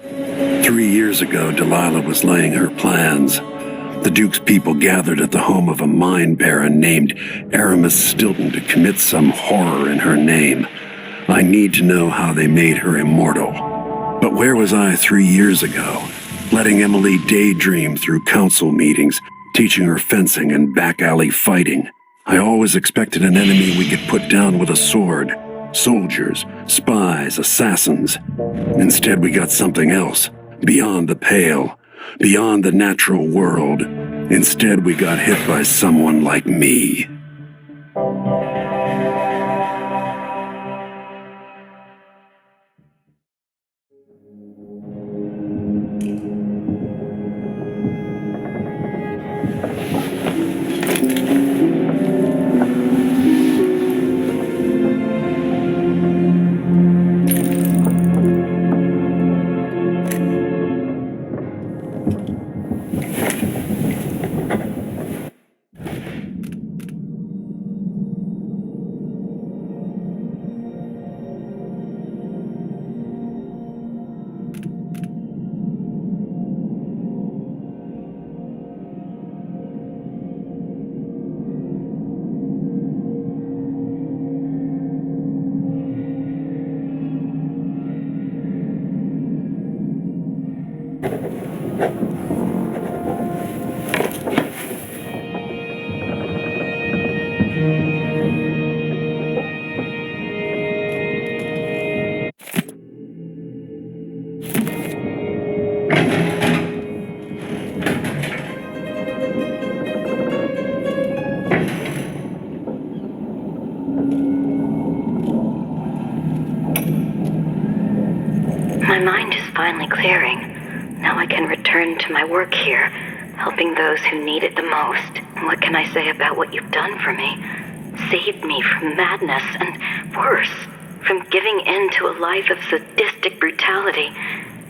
3 years ago, Delilah was laying her plans. The Duke's people gathered at the home of a mine baron named Aramis Stilton to commit some horror in her name. I need to know how they made her immortal. But where was I 3 years ago? Letting Emily daydream through council meetings, teaching her fencing and back-alley fighting. I always expected an enemy we could put down with a sword. Soldiers, spies, assassins. Instead, we got something else. Beyond the pale. Beyond the natural world. Instead, we got hit by someone like me. My mind is finally clearing. Now I can return to my work here, helping those who need it the most. What can I say about what you've done for me? Saved me from madness and worse, from giving in to a life of sadistic brutality.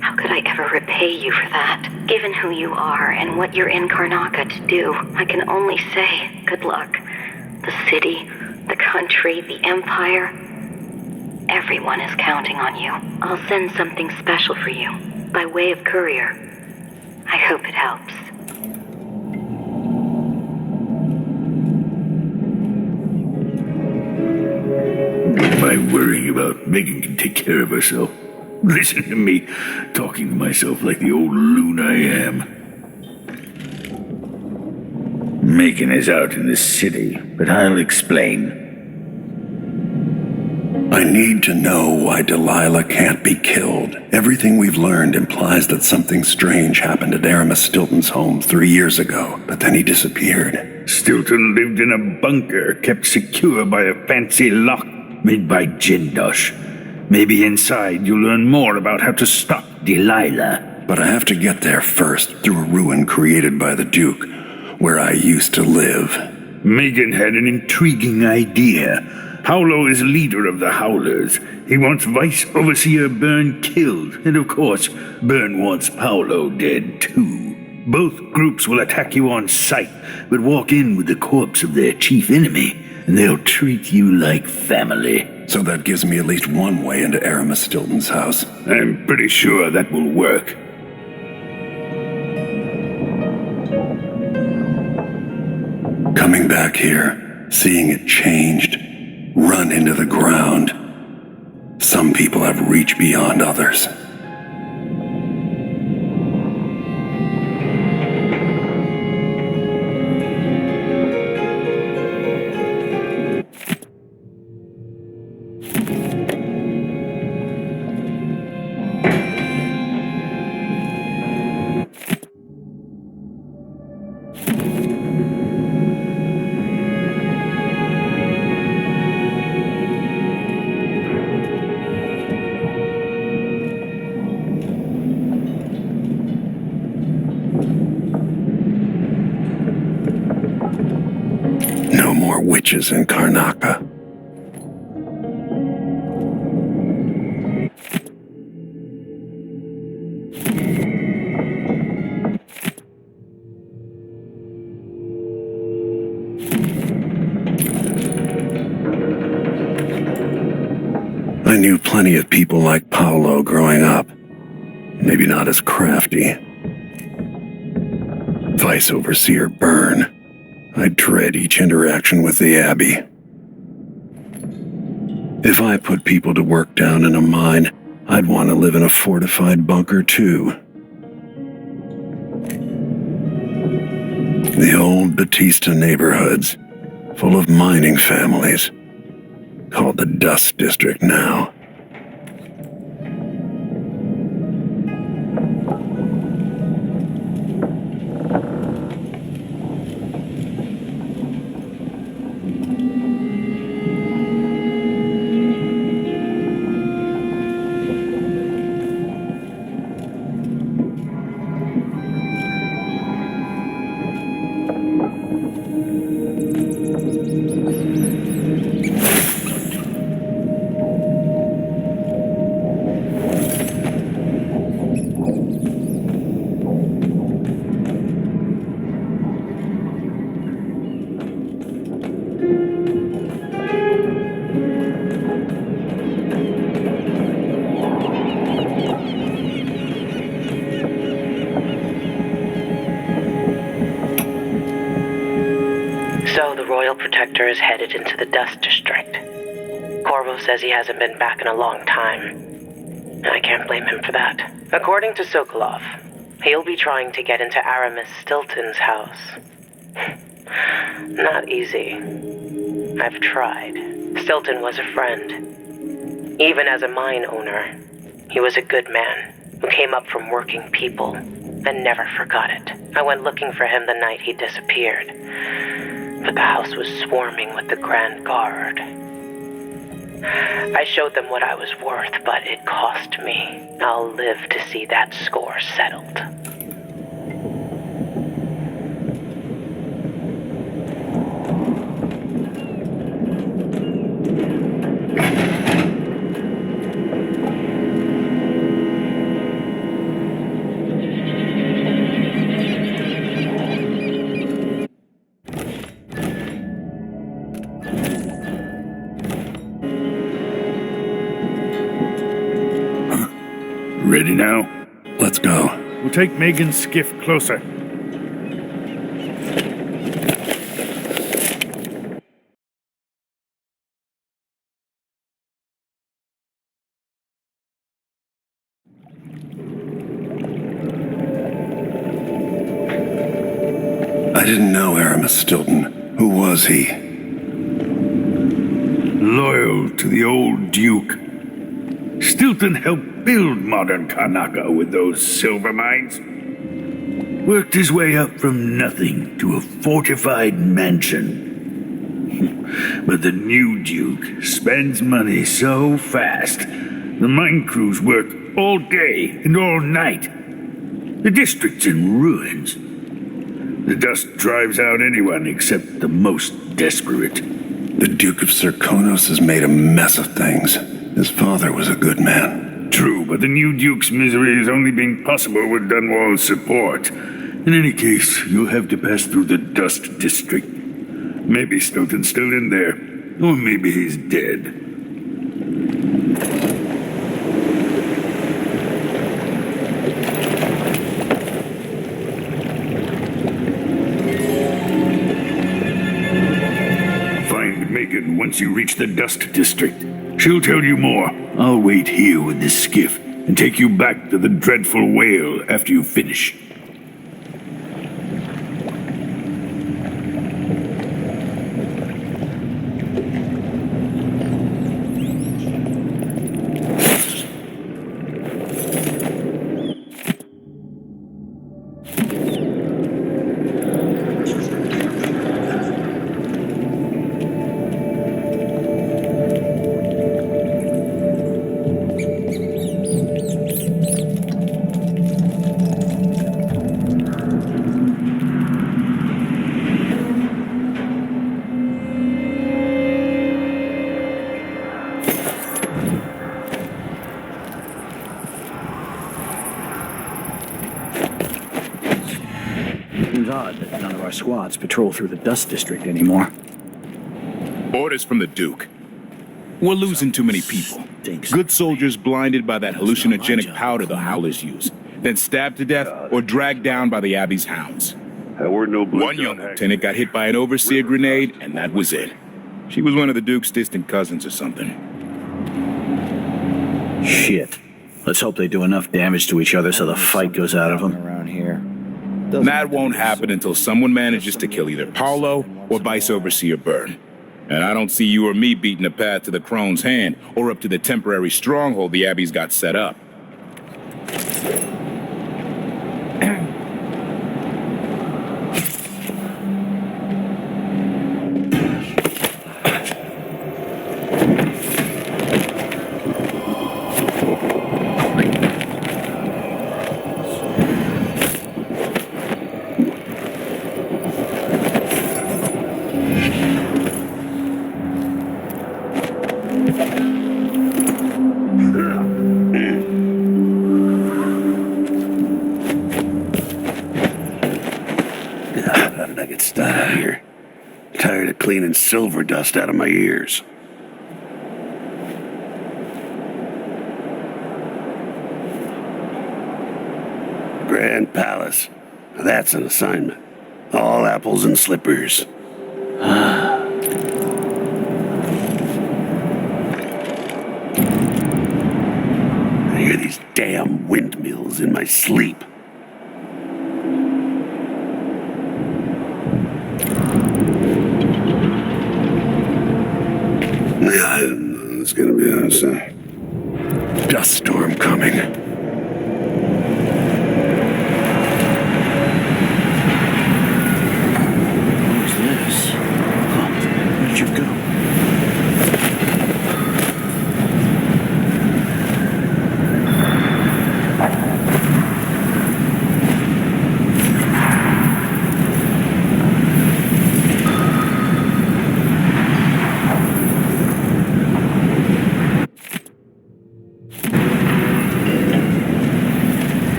How could I ever repay you for that? Given who you are and what you're in Karnaca to do, I can only say good luck. The city, the country, the empire, everyone is counting on you. I'll send something special for you, by way of courier. I hope it helps. Am I worrying about Megan can take care of herself? Listen to me, talking to myself like the old loon I am. Megan is out in the city, but I'll explain. I need to know why Delilah can't be killed. Everything we've learned implies that something strange happened at Aramis Stilton's home 3 years ago, but then he disappeared. Stilton lived in a bunker kept secure by a fancy lock made by Jindosh. Maybe inside you'll learn more about how to stop Delilah. But I have to get there first, through a ruin created by the Duke, where I used to live. Megan had an intriguing idea. Paolo is leader of the Howlers. He wants Vice Overseer Byrne killed, and of course, Byrne wants Paolo dead too. Both groups will attack you on sight, but walk in with the corpse of their chief enemy, and they'll treat you like family. So that gives me at least one way into Aramis Stilton's house. I'm pretty sure that will work. Coming back here, seeing it changed, run into the ground. Some people have reached beyond others. No more witches in Karnaca. I knew plenty of people like Paolo growing up. maybe not as crafty. Vice Overseer Byrne. I dread each interaction with the Abbey. If I put people to work down in a mine, I'd want to live in a fortified bunker too. The old Batista neighborhoods, full of mining families, called the Dust District now. So the Royal Protector is headed into the Dust District. Corvo says he hasn't been back in a long time. I can't blame him for that. According to Sokolov, he'll be trying to get into Aramis Stilton's house. Not easy. I've tried. Stilton was a friend. Even as a mine owner, he was a good man who came up from working people and never forgot it. I went looking for him the night he disappeared, but the house was swarming with the Grand Guard. I showed them what I was worth, but it cost me. I'll live to see that score settled. Ready now? Let's go. We'll take Megan's skiff closer. I didn't know Aramis Stilton. Who was he? Loyal to the old Duke. Stilton helped build modern Karnaca with those silver mines. Worked his way up from nothing to a fortified mansion. But the new Duke spends money so fast, the mine crews work all day and all night. The district's in ruins. The dust drives out anyone except the most desperate. The Duke of Serkonos has made a mess of things. His father was a good man. True, but the new Duke's misery has only been possible with Dunwall's support. In any case, you'll have to pass through the Dust District. Maybe Stilton's still in there, or maybe he's dead. Find Megan once you reach the Dust District. She'll tell you more. I'll wait here with this skiff and take you back to the Dreadful Wale after you finish. Seems odd that none of our squads patrol through the Dust District anymore. Orders from the Duke. We're losing too many people. Good soldiers blinded by that hallucinogenic powder the Howlers use, then stabbed to death or dragged down by the Abbey's hounds. One young lieutenant got hit by an overseer grenade, and that was it. She was one of the Duke's distant cousins or something. Shit. Let's hope they do enough damage to each other so the fight goes out of them. Around here. That won't happen until someone manages to kill either Paolo or Vice Overseer Byrne. And I don't see you or me beating a path to the Crone's Hand or up to the temporary stronghold the Abbey's got set up. How did I get stuck out here? Tired of cleaning silver dust out of my ears. Grand Palace. That's an assignment. All apples and slippers. I hear these damn windmills in my sleep. It's gonna be a dust storm coming. Who's this? Oh, where'd you go?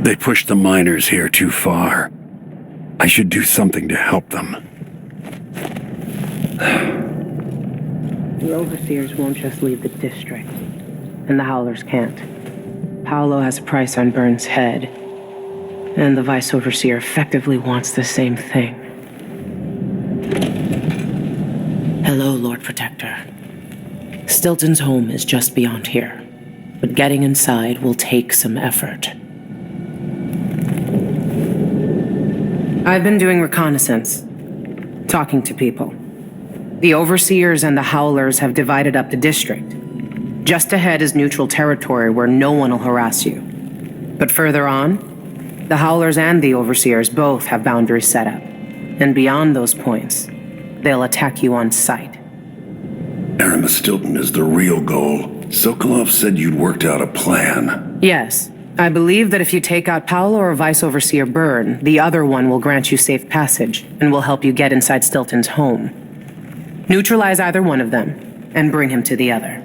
They pushed the miners here too far. I should do something to help them. The overseers won't just leave the district, and the Howlers can't. Paolo has a price on Byrne's head, and the Vice Overseer effectively wants the same thing. Hello, Lord Protector. Stilton's home is just beyond here, but getting inside will take some effort. I've been doing reconnaissance, talking to people. The Overseers and the Howlers have divided up the district. Just ahead is neutral territory where no one will harass you. But further on, the Howlers and the Overseers both have boundaries set up. And beyond those points, they'll attack you on sight. Aramis Stilton is the real goal. Sokolov said you'd worked out a plan. Yes. I believe that if you take out Paolo or Vice Overseer Byrne, the other one will grant you safe passage and will help you get inside Stilton's home. Neutralize either one of them and bring him to the other.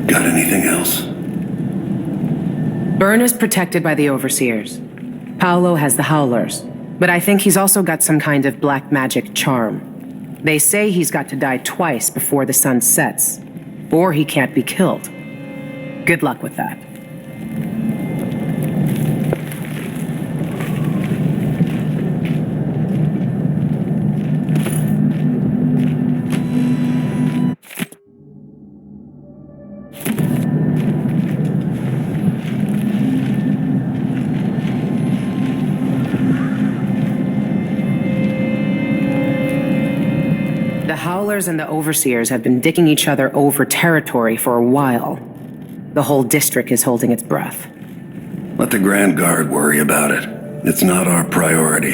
Got anything else? Byrne is protected by the Overseers. Paolo has the Howlers, but I think he's also got some kind of black magic charm. They say he's got to die twice before the sun sets, or he can't be killed. Good luck with that. The Howlers and the Overseers have been dicking each other over territory for a while. The whole district is holding its breath. Let the Grand Guard worry about it. It's not our priority.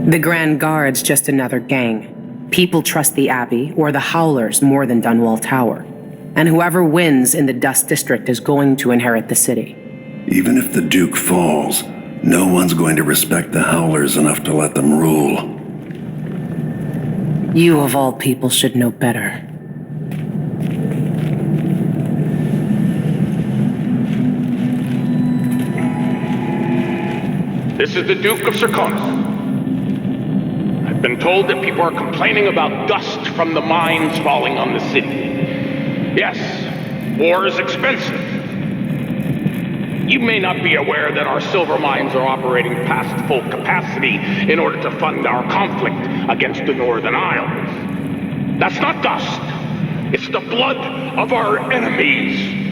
The Grand Guard's just another gang. People trust the Abbey or the Howlers more than Dunwall Tower. And whoever wins in the Dust District is going to inherit the city. Even if the Duke falls, no one's going to respect the Howlers enough to let them rule. You of all people should know better. This is the Duke of Circonus. I've been told that people are complaining about dust from the mines falling on the city. Yes, war is expensive. You may not be aware that our silver mines are operating past full capacity in order to fund our conflict against the Northern Isles. That's not dust. It's the blood of our enemies.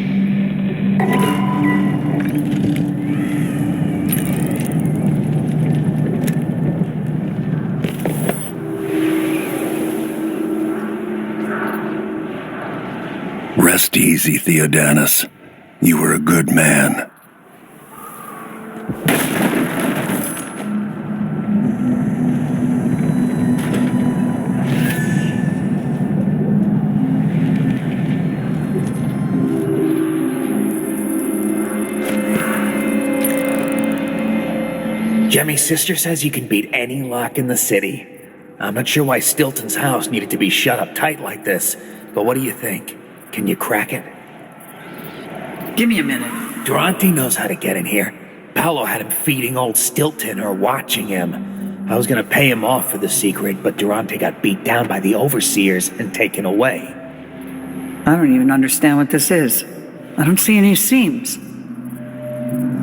Rest easy, Theodanus. You were a good man. Jemmy's sister says you can beat any lock in the city. I'm not sure why Stilton's house needed to be shut up tight like this, but what do you think? Can you crack it? Give me a minute. Durante knows how to get in here. Paolo had him feeding old Stilton or watching him. I was gonna pay him off for the secret, but Durante got beat down by the overseers and taken away. I don't even understand what this is. I don't see any seams.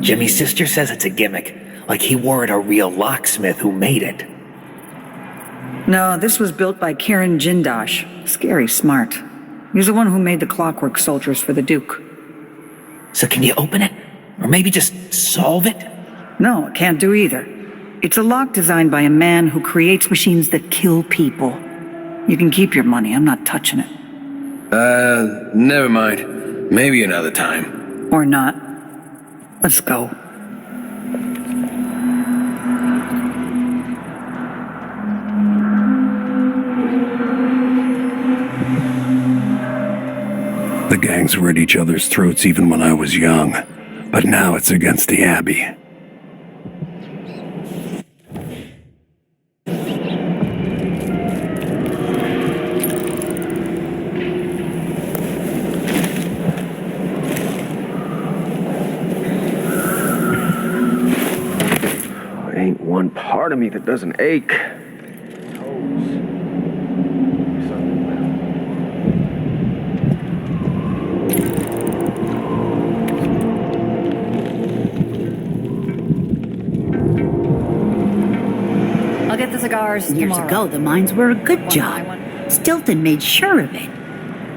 Jimmy's sister says it's a gimmick, like he weren't a real locksmith who made it. No, this was built by Kieran Jindosh. Scary smart. He's the one who made the clockwork soldiers for the Duke. So can you open it? Or maybe just solve it? No, I can't do either. It's a lock designed by a man who creates machines that kill people. You can keep your money, I'm not touching it. Never mind. Maybe another time. Or not. Let's go. The gangs were at each other's throats even when I was young, but now it's against the Abbey. Ain't one part of me that doesn't ache. I'll get the cigars Years tomorrow. ago, the mines were a good job. Stilton made sure of it.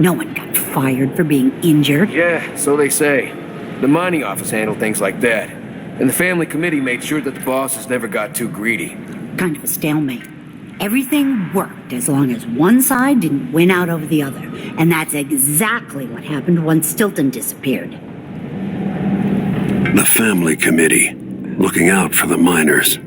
No one got fired for being injured. Yeah, so they say. The mining office handled things like that. And the family committee made sure that the bosses never got too greedy. Kind of a stalemate. Everything worked as long as one side didn't win out over the other. And that's exactly what happened once Stilton disappeared. The family committee, looking out for the miners.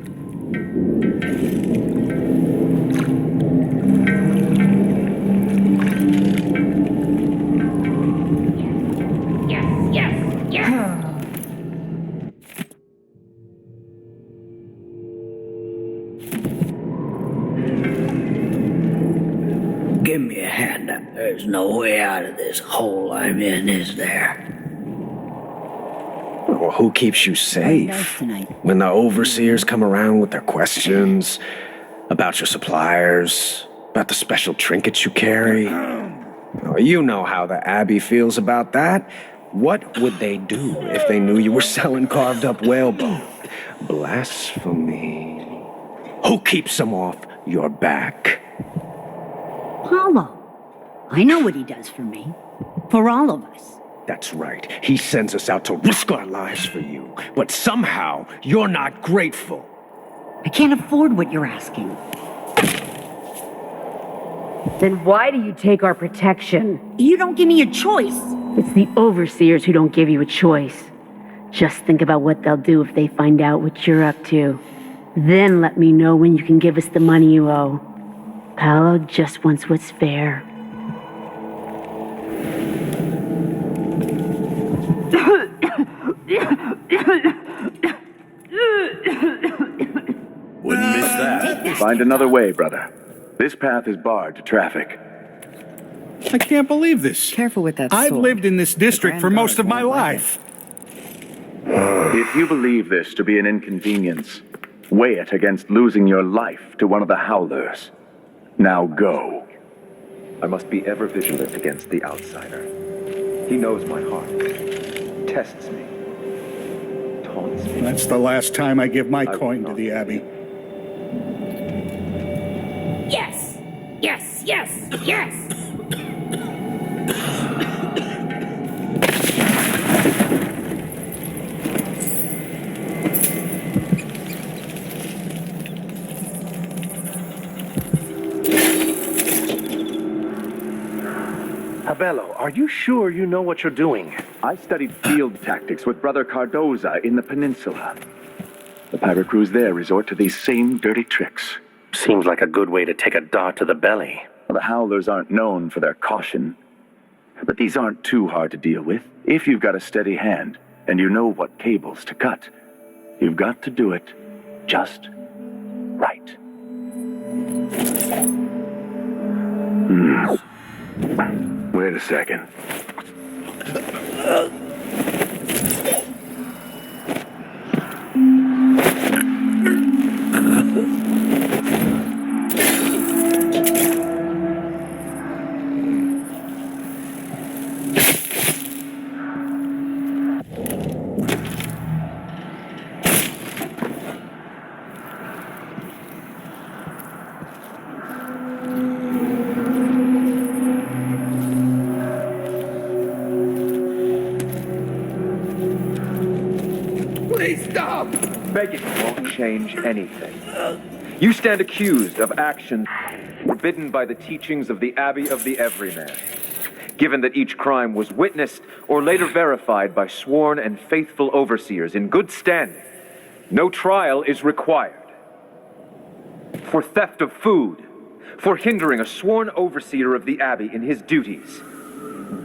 Give me a hand up. There's no way out of this hole I'm in, is there? Well, who keeps you safe? Nice tonight. When the overseers come around with their questions about your suppliers, about the special trinkets you carry. Well, you know how the Abbey feels about that. What would they do if they knew you were selling carved up whalebone? Blasphemy. Who keeps them off your back? Paulo. I know what he does for me. For all of us. That's right. He sends us out to risk our lives for you. But somehow, you're not grateful. I can't afford what you're asking. Then why do you take our protection? You don't give me a choice. It's the overseers who don't give you a choice. Just think about what they'll do if they find out what you're up to. Then let me know when you can give us the money you owe. Paolo just wants what's fair. Find another way, brother. This path is barred to traffic. I can't believe this. Careful with that I've sword. lived in this district for most of my life. If you believe this to be an inconvenience, weigh it against losing your life to one of the Howlers. Now go. I must be ever vigilant against the outsider. He knows my heart, tests me, taunts me. That's the last time I give my coin to the Abbey. Yes! Yes, yes, yes! Abello, are you sure you know what you're doing? I studied field tactics with Brother Cardoza in the peninsula. The pirate crews there resort to these same dirty tricks. Seems like a good way to take a dart to the belly. Well, the Howlers aren't known for their caution. But these aren't too hard to deal with. If you've got a steady hand, and you know what cables to cut, you've got to do it just right. Wait a second. Begging won't change anything. You stand accused of actions forbidden by the teachings of the Abbey of the Everyman. Given that each crime was witnessed or later verified by sworn and faithful overseers in good standing, no trial is required. For theft of food, for hindering a sworn overseer of the Abbey in his duties,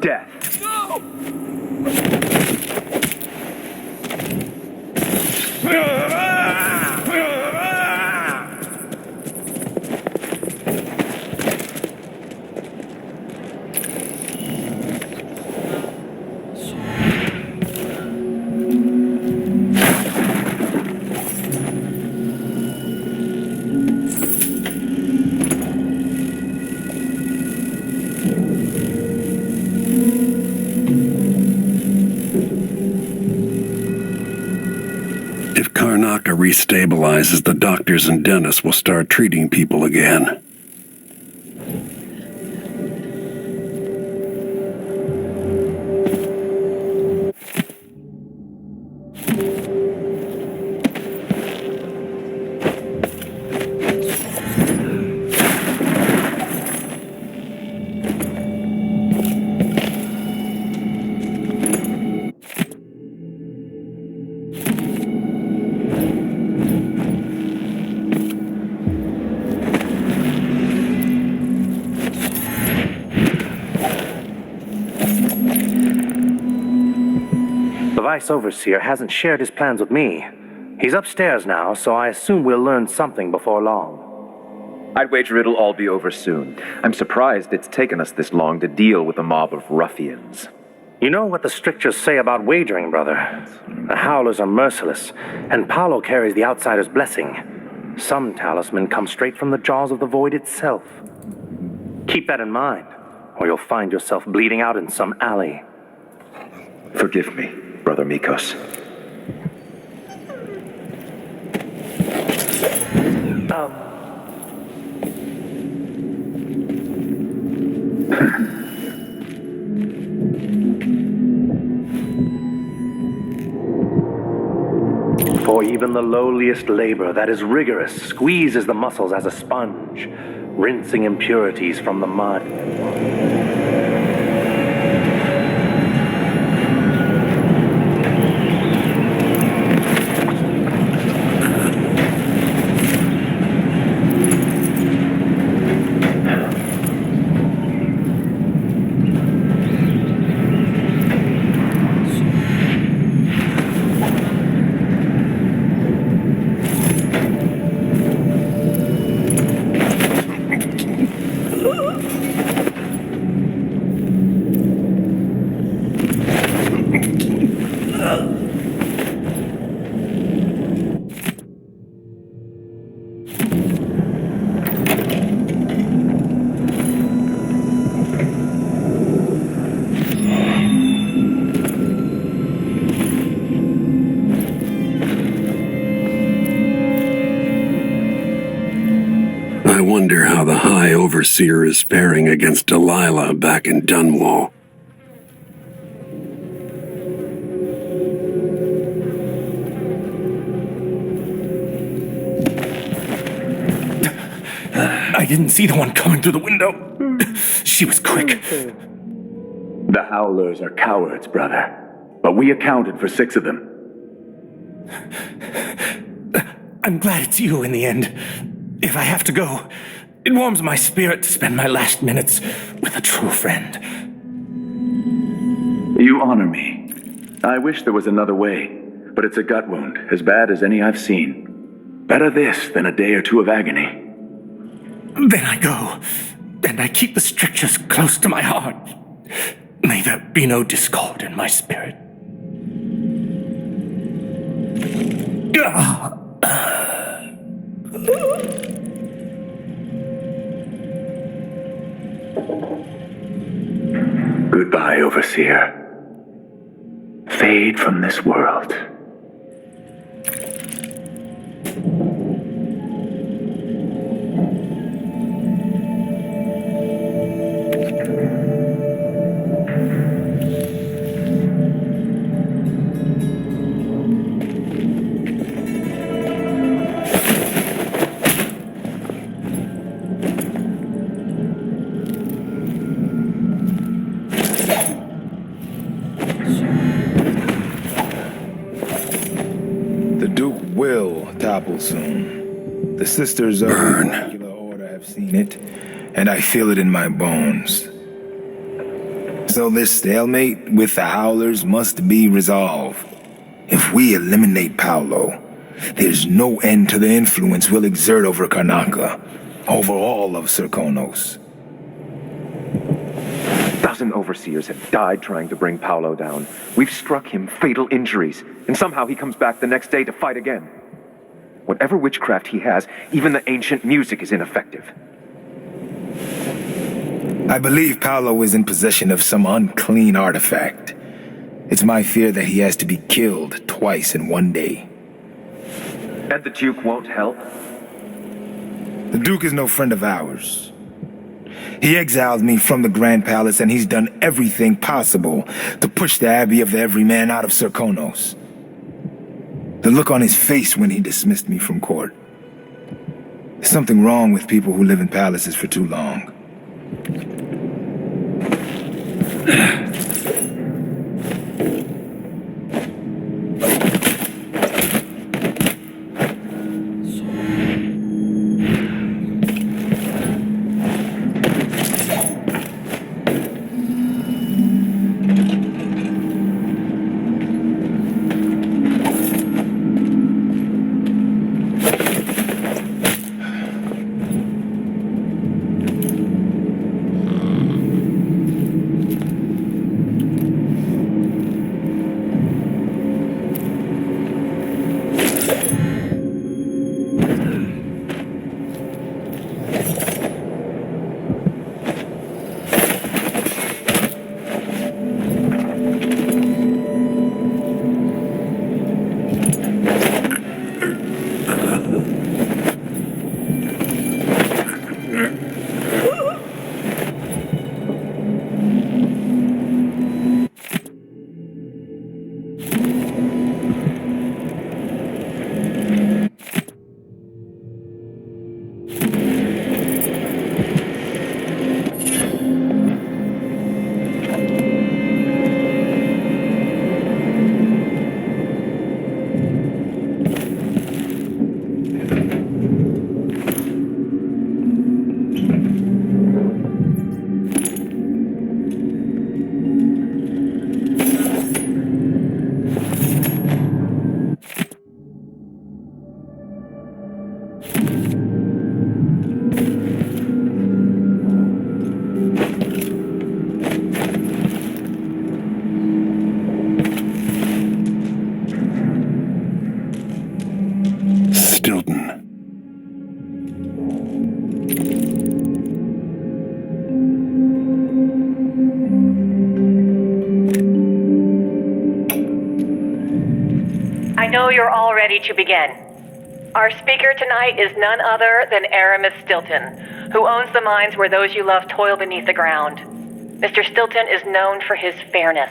death. If Karnaka restabilizes, the doctors and dentists will start treating people again. The Vice Overseer hasn't shared his plans with me. He's upstairs now, so I assume we'll learn something before long. I'd wager it'll all be over soon. I'm surprised it's taken us this long to deal with a mob of ruffians. You know what the strictures say about wagering, brother. The Howlers are merciless, and Paolo carries the outsider's blessing. Some talisman come straight from the jaws of the void itself. Keep that in mind, or you'll find yourself bleeding out in some alley. Forgive me, Brother Mikos. For even the lowliest labor that is rigorous squeezes the muscles as a sponge, rinsing impurities from the mud. I wonder how the High Overseer is faring against Delilah back in Dunwall. I didn't see the one coming through the window. She was quick. The Howlers are cowards, brother. But we accounted for 6 of them. I'm glad it's you in the end. If I have to go, it warms my spirit to spend my last minutes with a true friend. You honor me. I wish there was another way, but it's a gut wound, as bad as any I've seen. Better this than a day or 2 of agony. Then I go, and I keep the strictures close to my heart. May there be no discord in my spirit. Goodbye, Overseer. Fade from this world. Topple soon. The sisters of the Molecular Order have seen it, and I feel it in my bones. So this stalemate with the Howlers must be resolved. If we eliminate Paolo, there's no end to the influence we'll exert over Karnaca, over all of Serkonos. 1,000 overseers have died trying to bring Paolo down. We've struck him fatal injuries, and somehow he comes back the next day to fight again. Whatever witchcraft he has, even the ancient music is ineffective. I believe Paolo is in possession of some unclean artifact. It's my fear that he has to be killed twice in one day. And the Duke won't help? The Duke is no friend of ours. He exiled me from the Grand Palace, and he's done everything possible to push the Abbey of the Everyman out of Serkonos. The look on his face when he dismissed me from court. There's something wrong with people who live in palaces for too long. know you're all ready to begin. Our speaker tonight is none other than Aramis Stilton, who owns the mines where those you love toil beneath the ground. Mr. Stilton is known for his fairness,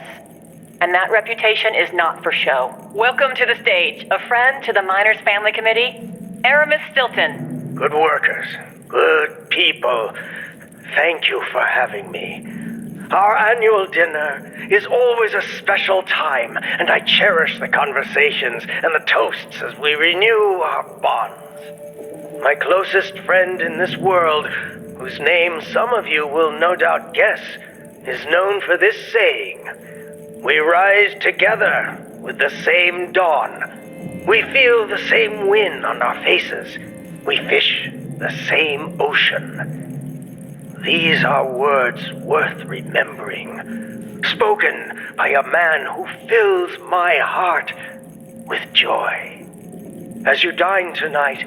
and that reputation is not for show. Welcome to the stage, a friend to the Miners Family Committee, Aramis Stilton. Good workers, good people. Thank you for having me. Our annual dinner is always a special time, and I cherish the conversations and the toasts as we renew our bonds. My closest friend in this world, whose name some of you will no doubt guess, is known for this saying: we rise together with the same dawn. We feel the same wind on our faces. We fish the same ocean. These are words worth remembering, spoken by a man who fills my heart with joy. As you dine tonight,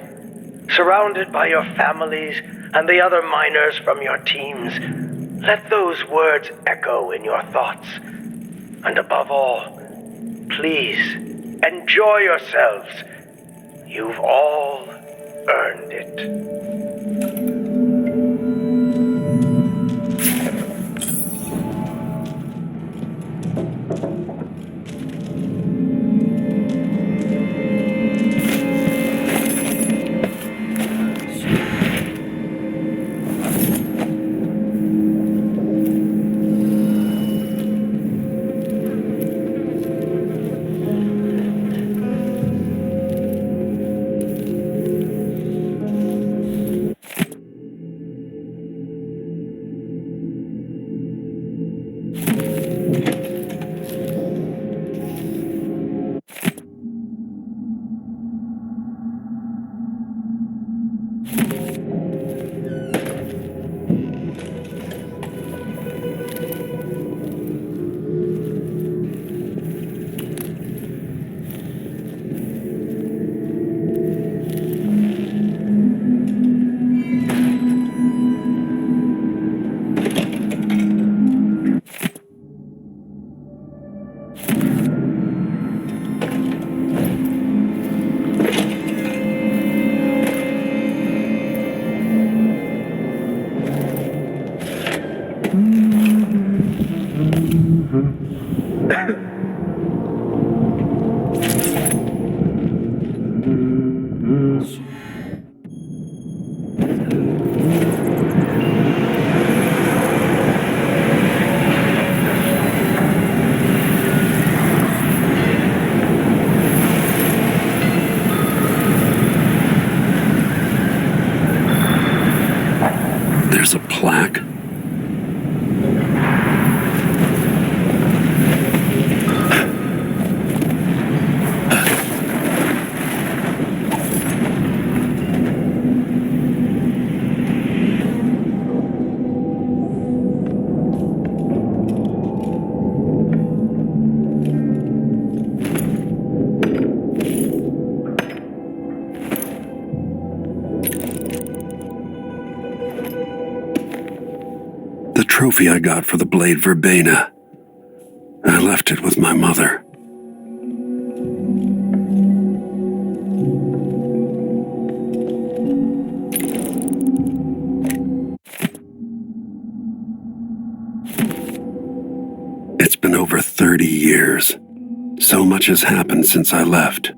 surrounded by your families and the other miners from your teams, let those words echo in your thoughts. And above all, please enjoy yourselves. You've all earned it. There's a plaque. Trophy I got for the blade verbena. I left it with my mother. It's been over 30 years. So much has happened since I left.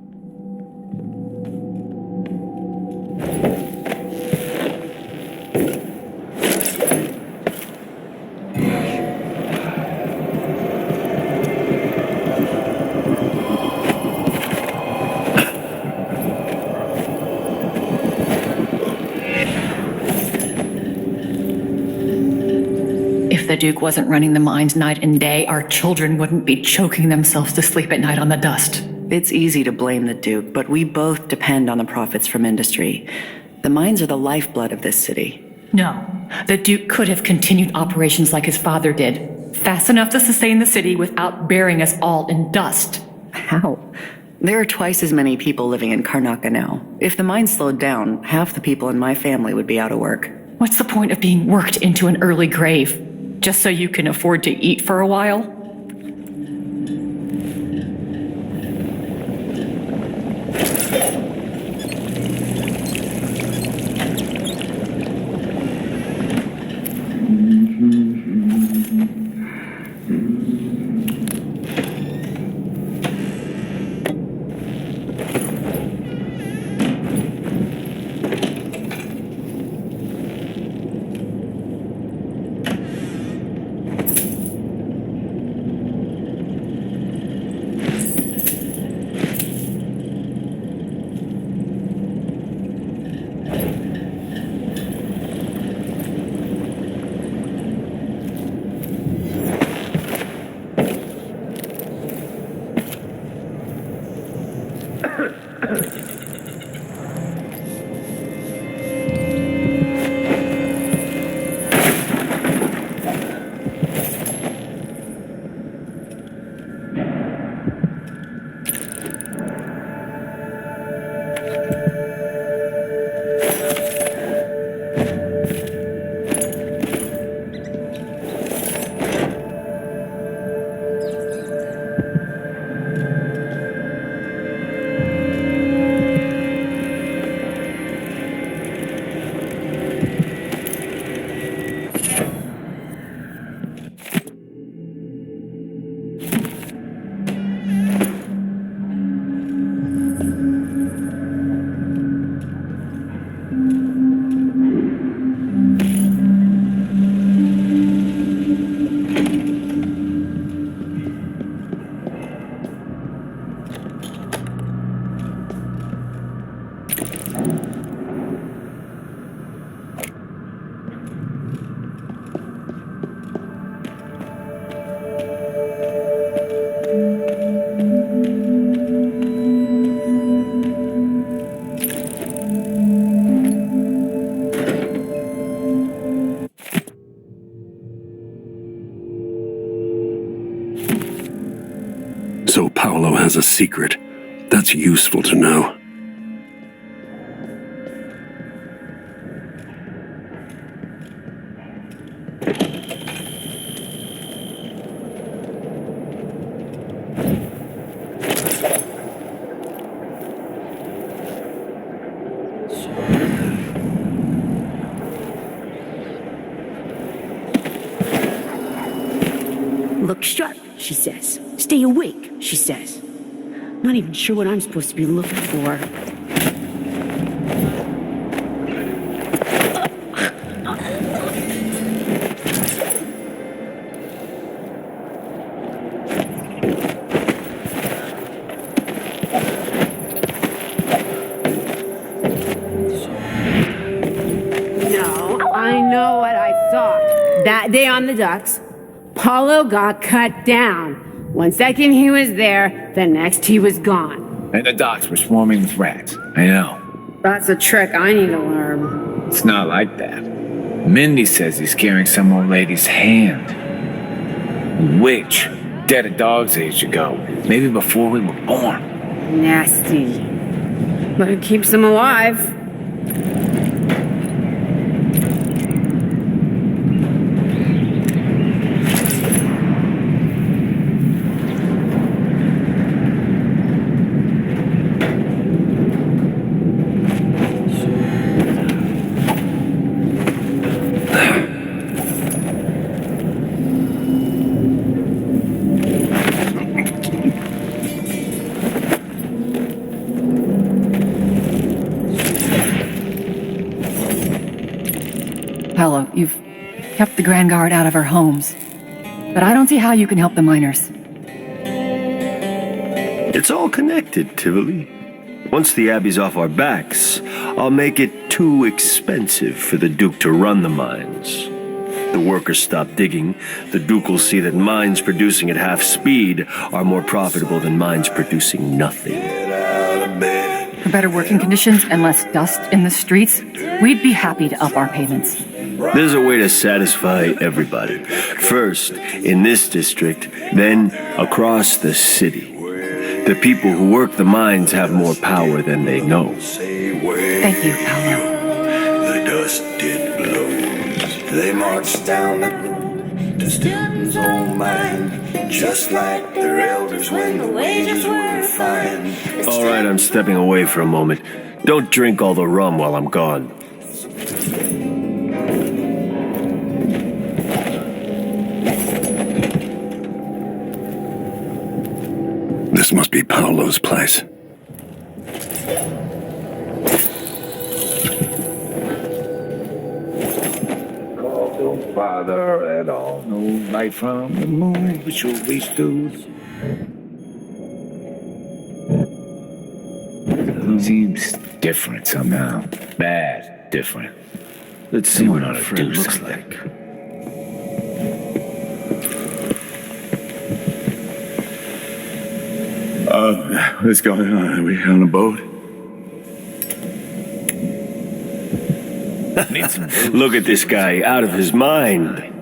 If the Duke wasn't running the mines night and day, our children wouldn't be choking themselves to sleep at night on the dust. It's easy to blame the Duke, but we both depend on the profits from industry. The mines are the lifeblood of this city. No, the Duke could have continued operations like his father did, fast enough to sustain the city without burying us all in dust. How? There are twice as many people living in Karnaca now. If the mine slowed down, half the people in my family would be out of work. What's the point of being worked into an early grave? Just so you can afford to eat for a while? So Paolo has a secret. That's useful to know. Look sharp, she says. Stay awake, she says. Not even sure what I'm supposed to be looking for. No, I know what I saw. That day on the docks, Paulo got cut down. One second he was there, the next he was gone. And the docks were swarming with rats. I know. That's a trick I need to learn. It's not like that. Mindy says he's carrying some old lady's hand. Which? Dead a dog's age ago. Maybe before we were born. Nasty. But it keeps them alive. Paolo, you've kept the Grand Guard out of our homes. But I don't see how you can help the miners. It's all connected, Tivoli. Once the Abbey's off our backs, I'll make it too expensive for the Duke to run the mines. The workers stop digging, the Duke will see that mines producing at half speed are more profitable than mines producing nothing. For better working conditions and less dust in the streets, we'd be happy to up our payments. There's a way to satisfy everybody. First, in this district, then across the city. The people who work the mines have more power than they know. Thank you, Paolo. The dust it blows. They march down the road to Stilton's old mine, just like their elders when the wages were fine. All right, I'm stepping away for a moment. Don't drink all the rum while I'm gone. This must be Paolo's place. Father at all, no light from the moon, which will reach through. Seems different somehow. Bad different. Let's see what our dude looks like. What's going on? Are we on a boat? Look at this guy, out of his mind.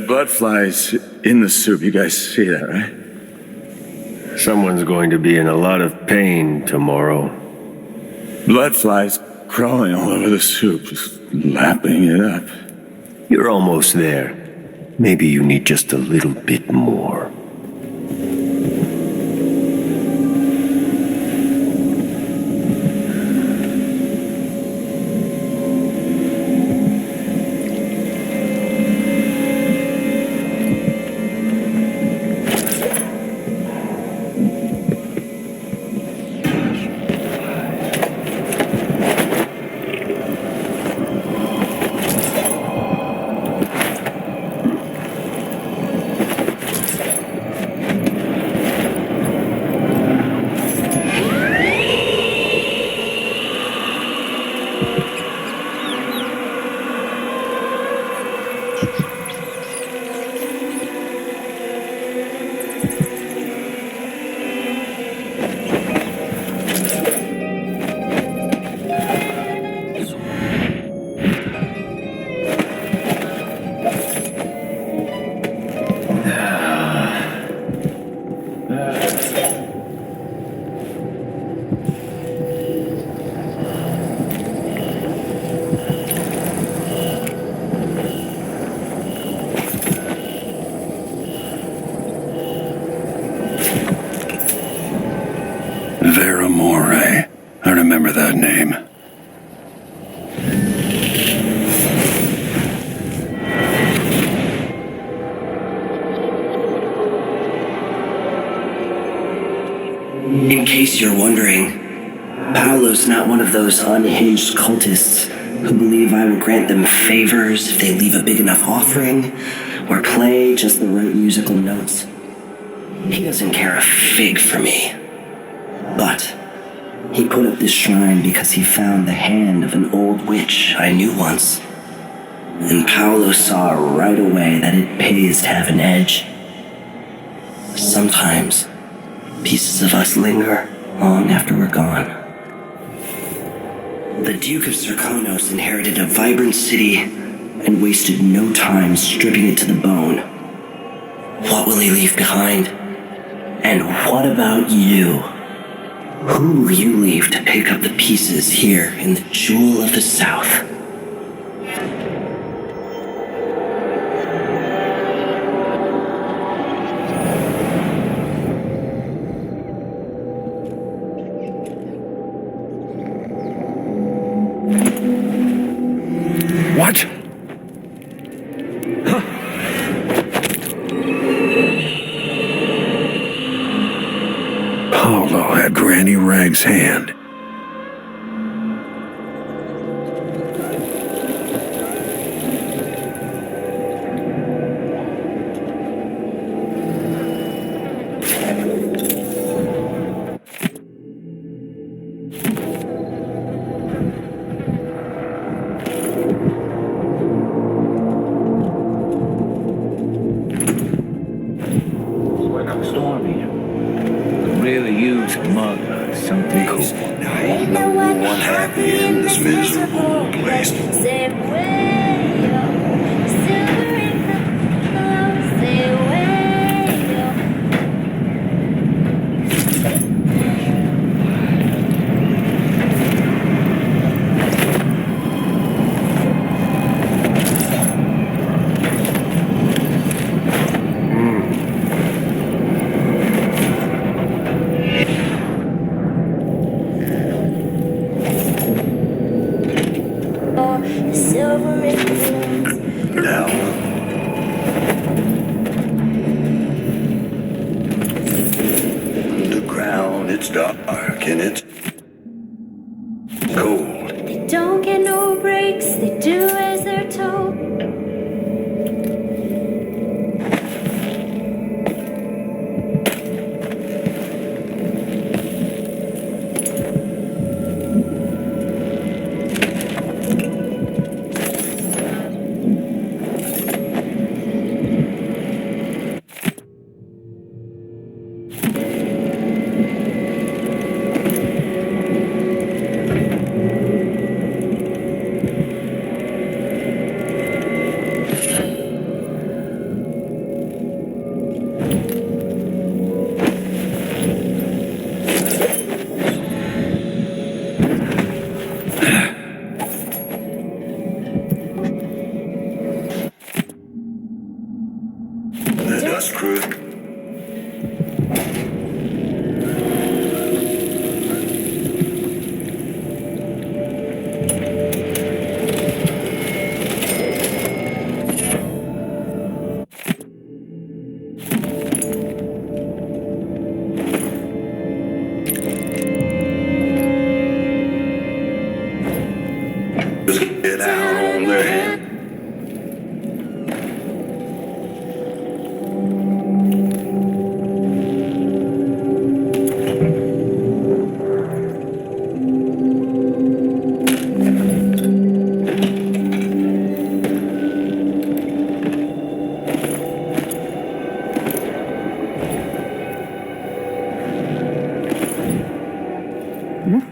Blood flies in the soup. You guys see that, right? Someone's going to be in a lot of pain tomorrow. Blood flies crawling all over the soup, just lapping it up. You're almost there. Maybe you need just a little bit more. I remember that name. In case you're wondering, Paolo's not one of those unhinged cultists who believe I will grant them favors if they leave a big enough offering or play just the right musical notes. He doesn't care a fig for me. But he put up this shrine because he found the hand of an old witch I knew once. And Paolo saw right away that it pays to have an edge. Sometimes pieces of us linger long after we're gone. The Duke of Serkonos inherited a vibrant city and wasted no time stripping it to the bone. What will he leave behind? And what about you? Who will you leave to pick up the pieces here in the Jewel of the South? What? Paolo had Granny Rag's hand.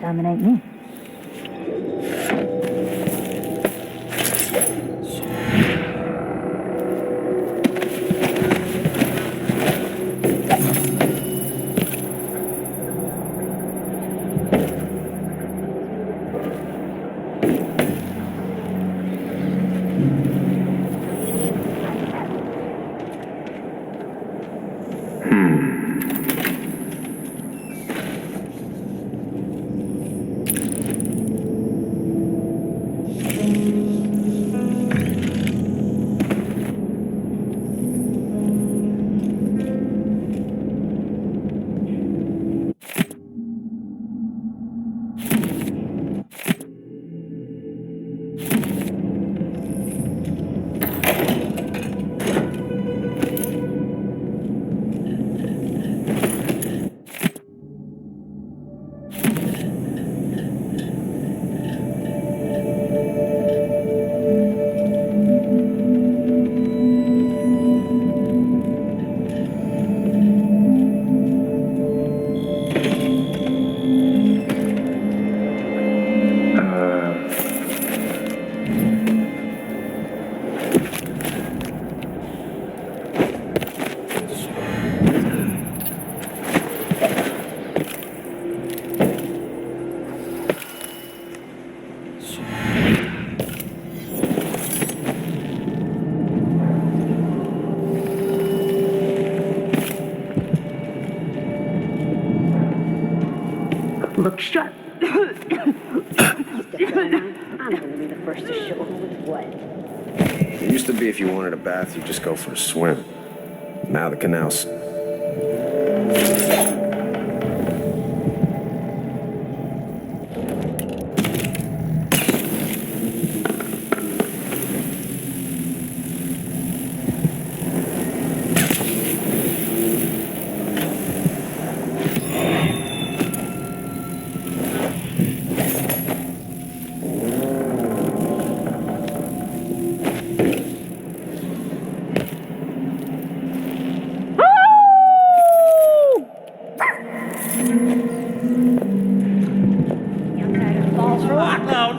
dominate me. Look sharp. I'm gonna be the first to show who was what. It used to be if you wanted a bath, you'd just go for a swim. Now the canal's...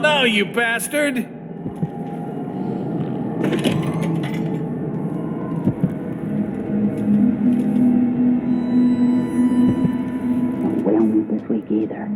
No, you bastard! We don't meet this week either.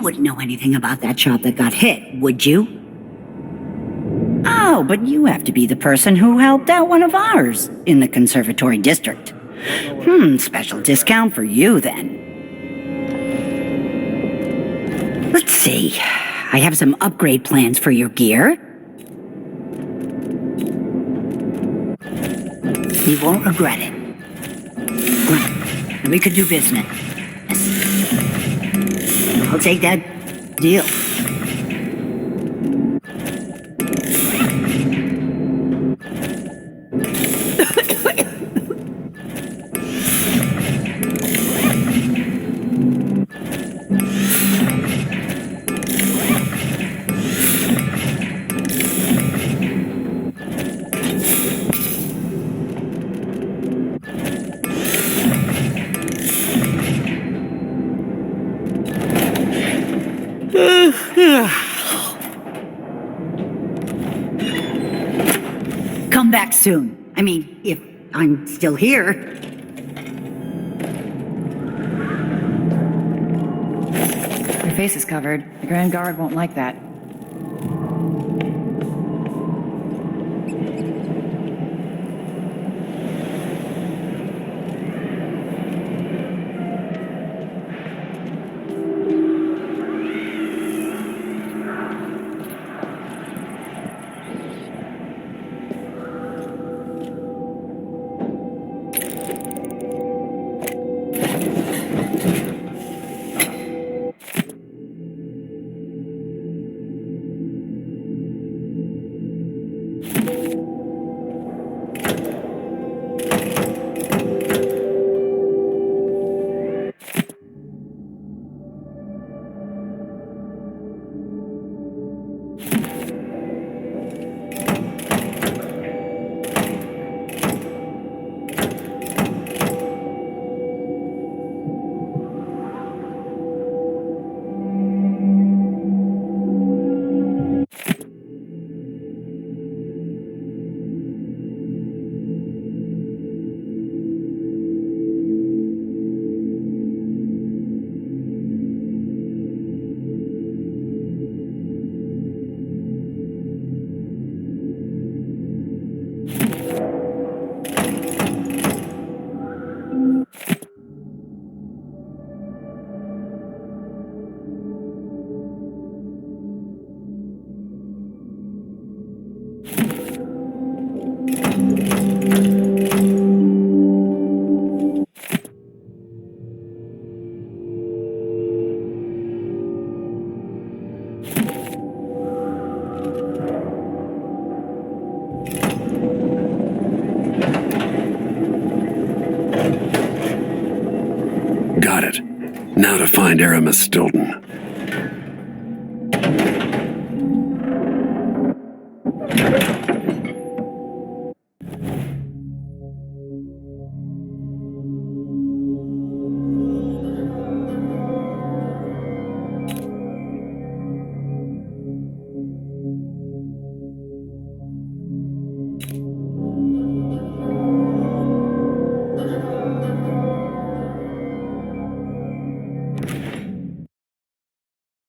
Wouldn't know anything about that shop that got hit, would you? Oh, but you have to be the person who helped out one of ours in the conservatory district. Special discount for you then. Let's see. I have some upgrade plans for your gear. You won't regret it. We could do business. I'll take that deal. come back soon. I mean, if I'm still here. Your face is covered. The Grand Guard won't like that. Got it. Now to find Aramis Stilton.